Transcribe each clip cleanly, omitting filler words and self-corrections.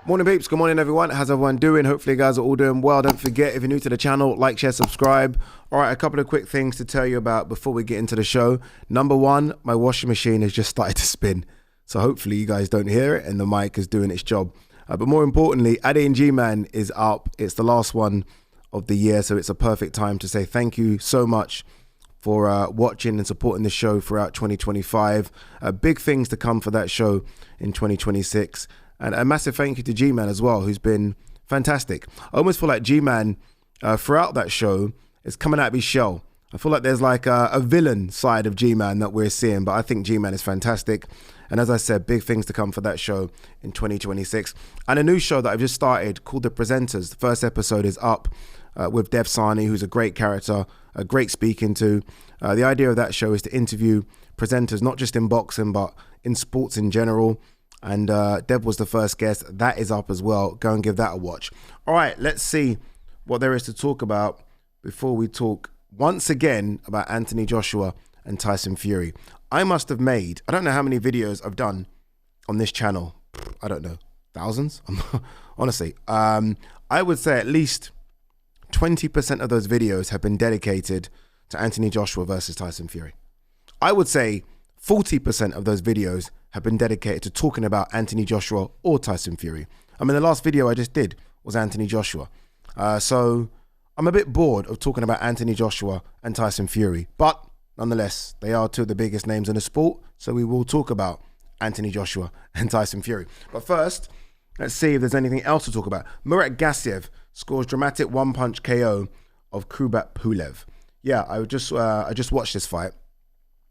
Morning peeps, good morning everyone. How's everyone doing? Hopefully you guys are all doing well. Don't forget, if you're new to the channel, like, share, subscribe. All right, a couple of quick things to tell you about before we get into the show. Number one, my washing machine has just started to spin. So hopefully you guys don't hear it and the mic is doing its job. But more importantly, Ade Gman is up. It's the last one of the year, so it's a perfect time to say thank you so much for watching and supporting the show throughout 2025. Big things to come for that show in 2026. And a massive thank you to G-Man as well, who's been fantastic. I almost feel like G-Man, throughout that show, is coming out of his shell. I feel like there's like a villain side of G-Man that we're seeing, but I think G-Man is fantastic. And as I said, big things to come for that show in 2026. And a new show that I've just started called The Presenters. The first episode is up with Dev Sani, who's a great character, a great speaking to. The idea of that show is to interview presenters, not just in boxing, but in sports in general. And Dev was the first guest. That is up as well. Go and give that a watch. All right, let's see what there is to talk about before we talk once again about Anthony Joshua and Tyson Fury. I must have made, I don't know how many videos I've done on this channel. I don't know, thousands? Honestly, I would say at least 20% of those videos have been dedicated to Anthony Joshua versus Tyson Fury. I would say 40% of those videos have been dedicated to talking about Anthony Joshua or Tyson Fury. I mean, the last video I just did was Anthony Joshua. So I'm a bit bored of talking about Anthony Joshua and Tyson Fury, but nonetheless, they are two of the biggest names in the sport. So we will talk about Anthony Joshua and Tyson Fury. But first, let's see if there's anything else to talk about. Murat Gasiev scores dramatic one-punch KO of Kubrat Pulev. Yeah, I just watched this fight.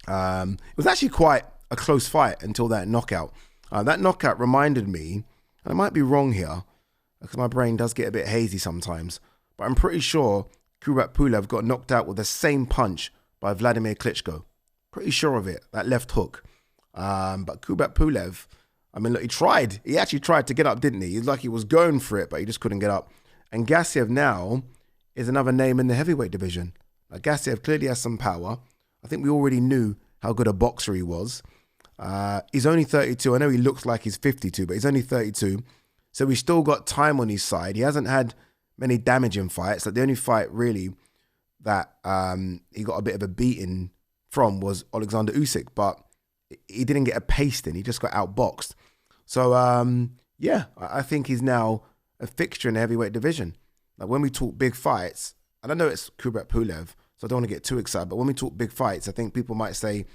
It was actually quite a close fight until that knockout. That knockout reminded me, and I might be wrong here, because my brain does get a bit hazy sometimes, but I'm pretty sure Kubrat Pulev got knocked out with the same punch by Vladimir Klitschko. Pretty sure of it, that left hook. But Kubrat Pulev, I mean, look, he tried. He actually tried to get up, didn't he? It's like he was going for it, but he just couldn't get up. And Gasiev now is another name in the heavyweight division. Like, Gasiev clearly has some power. I think we already knew how good a boxer he was. He's only 32. I know he looks like he's 52, but he's only 32. So he's still got time on his side. He hasn't had many damaging fights. Like, the only fight really that he got a bit of a beating from was Alexander Usyk, but he didn't get a pasting. He just got outboxed. So, yeah, I think he's now a fixture in the heavyweight division. Like, when we talk big fights, and I know it's Kubrat Pulev, so I don't want to get too excited, but when we talk big fights, I think people might say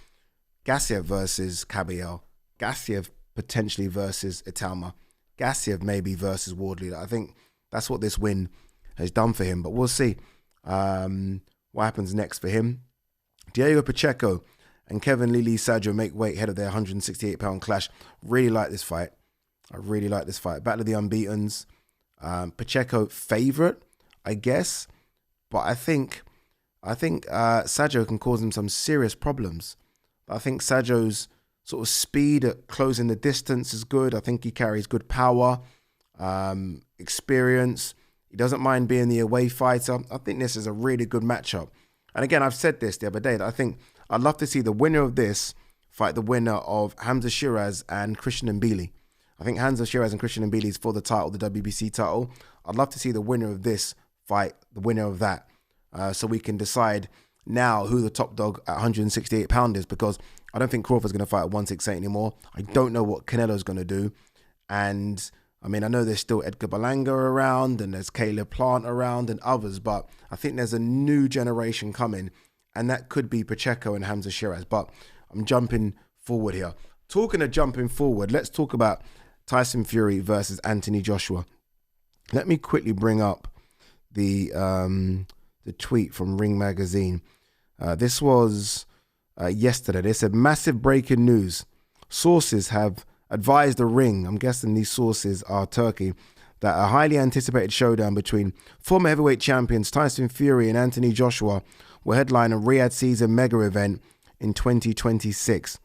Gasiev versus Kabayel, Gasiev potentially versus Italma, Gasiev maybe versus Wardley. I think that's what this win has done for him, but we'll see what happens next for him. Diego Pacheco and Kevin Lee Sadio make weight ahead of their 168-pound clash. Really like this fight. I really like this fight. Battle of the Unbeatens. Pacheco favourite, I guess, but I think Sadio can cause him some serious problems. I think Sadio's sort of speed at closing the distance is good. I think he carries good power, experience. He doesn't mind being the away fighter. I think this is a really good matchup. And again, I've said this the other day, that I think I'd love to see the winner of this fight the winner of Hamza Shiraz and Christian Mbili. I think Hamza Shiraz and Christian Mbili is for the title, the WBC title. I'd love to see the winner of this fight, the winner of that. So we can decide now who the top dog at 168 pound is, because I don't think Crawford's going to fight at 168 anymore. I don't know what Canelo's going to do. And I mean, I know there's still Edgar Berlanga around and there's Caleb Plant around and others, but I think there's a new generation coming, and that could be Pacheco and Hamza Shiraz. But I'm jumping forward here. Talking of jumping forward, let's talk about Tyson Fury versus Anthony Joshua. Let me quickly bring up the tweet from Ring Magazine. This was yesterday. They said, massive breaking news. Sources have advised the Ring, I'm guessing these sources are Turkey, that a highly anticipated showdown between former heavyweight champions Tyson Fury and Anthony Joshua will headline a Riyadh season mega event in 2026.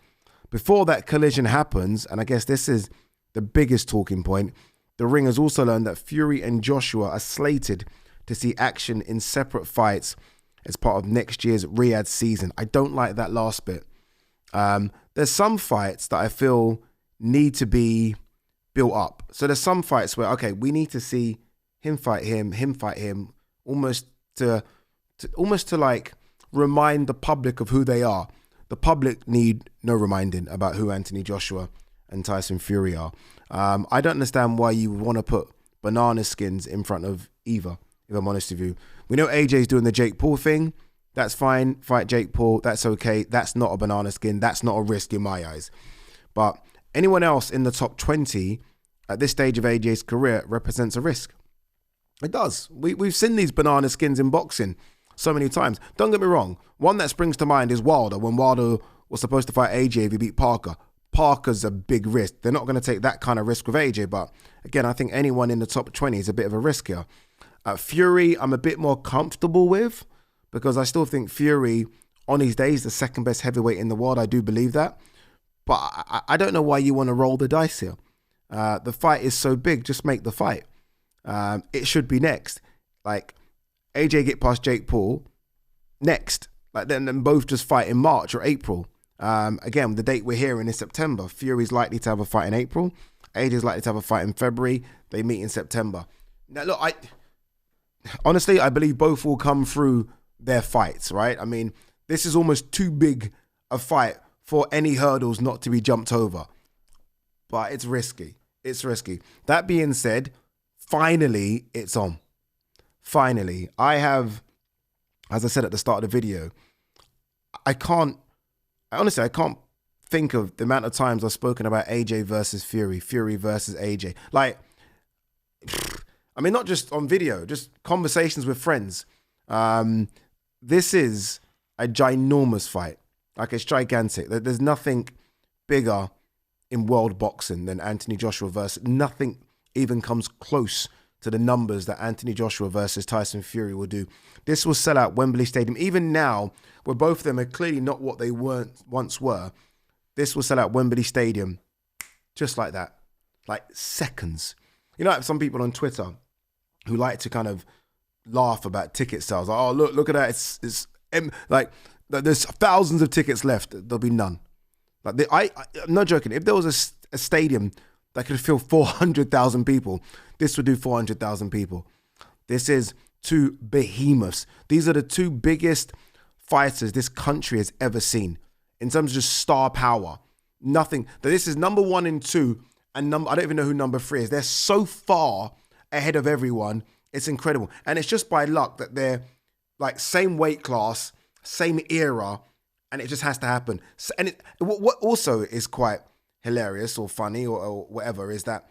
Before that collision happens, and I guess this is the biggest talking point, the Ring has also learned that Fury and Joshua are slated to see action in separate fights as part of next year's Riyadh season. I don't like that last bit. There's some fights that I feel need to be built up. So there's some fights where, okay, we need to see him fight him, almost to like remind the public of who they are. The public need no reminding about who Anthony Joshua and Tyson Fury are. I don't understand why you would want to put banana skins in front of either, if I'm honest with you. We know AJ's doing the Jake Paul thing. That's fine. Fight Jake Paul. That's okay. That's not a banana skin. That's not a risk in my eyes. But anyone else in the top 20 at this stage of AJ's career represents a risk. It does. We've seen these banana skins in boxing so many times. Don't get me wrong. One that springs to mind is Wilder. When Wilder was supposed to fight AJ if he beat Parker. Parker's a big risk. They're not going to take that kind of risk with AJ. But again, I think anyone in the top 20 is a bit of a risk here. Fury, I'm a bit more comfortable with, because I still think Fury, on his day, is the second best heavyweight in the world. I do believe that. But I don't know why you want to roll the dice here. The fight is so big, just make the fight. It should be next. Like, AJ get past Jake Paul, next. Like, then both just fight in March or April. Again, the date we're hearing is September. Fury's likely to have a fight in April. AJ's likely to have a fight in February. They meet in September. Now, look, honestly, I believe both will come through their fights, right? I mean, this is almost too big a fight for any hurdles not to be jumped over. But it's risky. It's risky. That being said, finally, it's on. Finally. I have, as I said at the start of the video, I can't think of the amount of times I've spoken about AJ versus Fury, Fury versus AJ. Like, I mean, not just on video, just conversations with friends. This is a ginormous fight. Like, it's gigantic. There's nothing bigger in world boxing than Anthony Joshua versus, nothing even comes close to the numbers that Anthony Joshua versus Tyson Fury will do. This will sell out Wembley Stadium. Even now, where both of them are clearly not what they once were, this will sell out Wembley Stadium just like that. Like, seconds. You know, I have some people on Twitter who like to kind of laugh about ticket sales. Like, oh, look at that. It's like, there's thousands of tickets left. There'll be none. Like, I'm not joking. If there was a stadium that could fill 400,000 people, this would do 400,000 people. This is two behemoths. These are the two biggest fighters this country has ever seen in terms of just star power. Nothing. This is number 1 and 2, and I don't even know who number 3 is. They're so far ahead of everyone. It's incredible. And it's just by luck that they're like same weight class, same era, and it just has to happen. And what also is quite hilarious or funny or whatever is that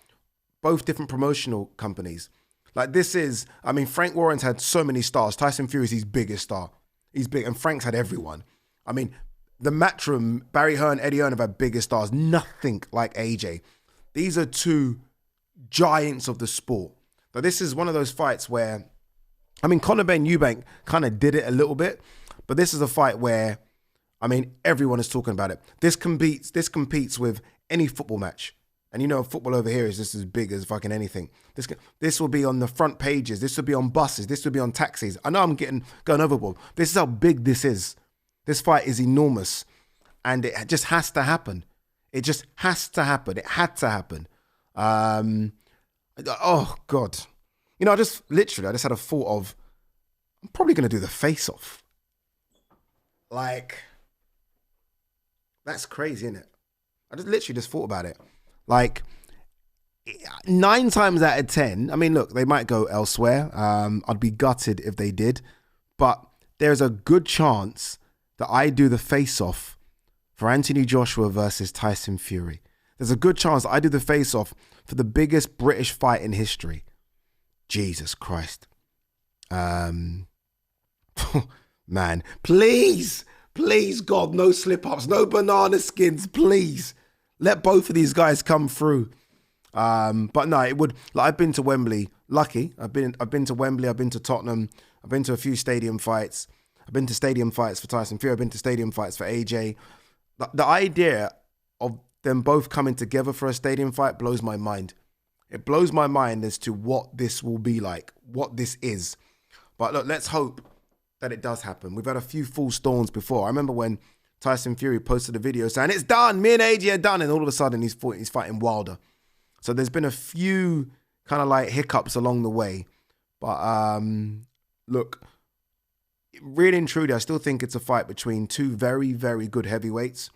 both different promotional companies. Like, this is, I mean, Frank Warren's had so many stars. Tyson Fury's his biggest star. He's big, and Frank's had everyone. I mean, the Matchroom, Barry Hearn, Eddie Hearn have had bigger stars. Nothing like AJ. These are two giants of the sport. But this is one of those fights where, I mean, Conor Ben Eubank kind of did it a little bit, but this is a fight where, I mean, everyone is talking about it. This competes with any football match. And you know, football over here is just as big as fucking anything. This will be on the front pages. This will be on buses. This will be on taxis. I know I'm going overboard. This is how big this is. This fight is enormous. And it just has to happen. It just has to happen. It had to happen. Oh, God. You know, I just had a thought of, I'm probably going to do the face-off. Like, that's crazy, isn't it? I just literally thought about it. Like, 9 times out of 10, I mean, look, they might go elsewhere. I'd be gutted if they did. But there's a good chance that I do the face-off for Anthony Joshua versus Tyson Fury. There's a good chance I do the face-off for the biggest British fight in history. Jesus Christ. Man, please, God, no slip-ups, no banana skins, please. Let both of these guys come through. But no, it would. Like, I've been to Wembley. Lucky, I've been to Wembley. I've been to Tottenham. I've been to a few stadium fights. I've been to stadium fights for Tyson Fury. I've been to stadium fights for AJ. The idea of them both coming together for a stadium fight blows my mind. It blows my mind as to what this will be like, what this is. But look, let's hope that it does happen. We've had a few false dawns before. I remember when Tyson Fury posted a video saying, it's done, me and AJ are done. And all of a sudden he's fighting Wilder. So there's been a few kind of like hiccups along the way. But look, really and truly, I still think it's a fight between two very, very good heavyweights.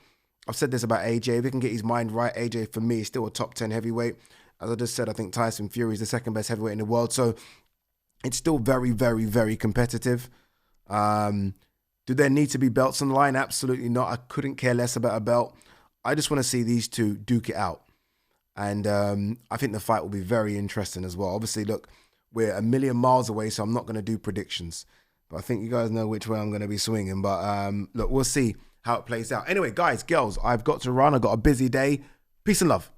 I've said this about AJ. If he can get his mind right, AJ, for me, is still a top 10 heavyweight. As I just said, I think Tyson Fury is the second best heavyweight in the world. So it's still very, very, very competitive. Do there need to be belts on the line? Absolutely not. I couldn't care less about a belt. I just want to see these two duke it out. And I think the fight will be very interesting as well. Obviously, look, we're a million miles away, so I'm not going to do predictions. But I think you guys know which way I'm going to be swinging. But look, we'll see how it plays out. Anyway, guys, girls, I've got to run. I've got a busy day. Peace and love.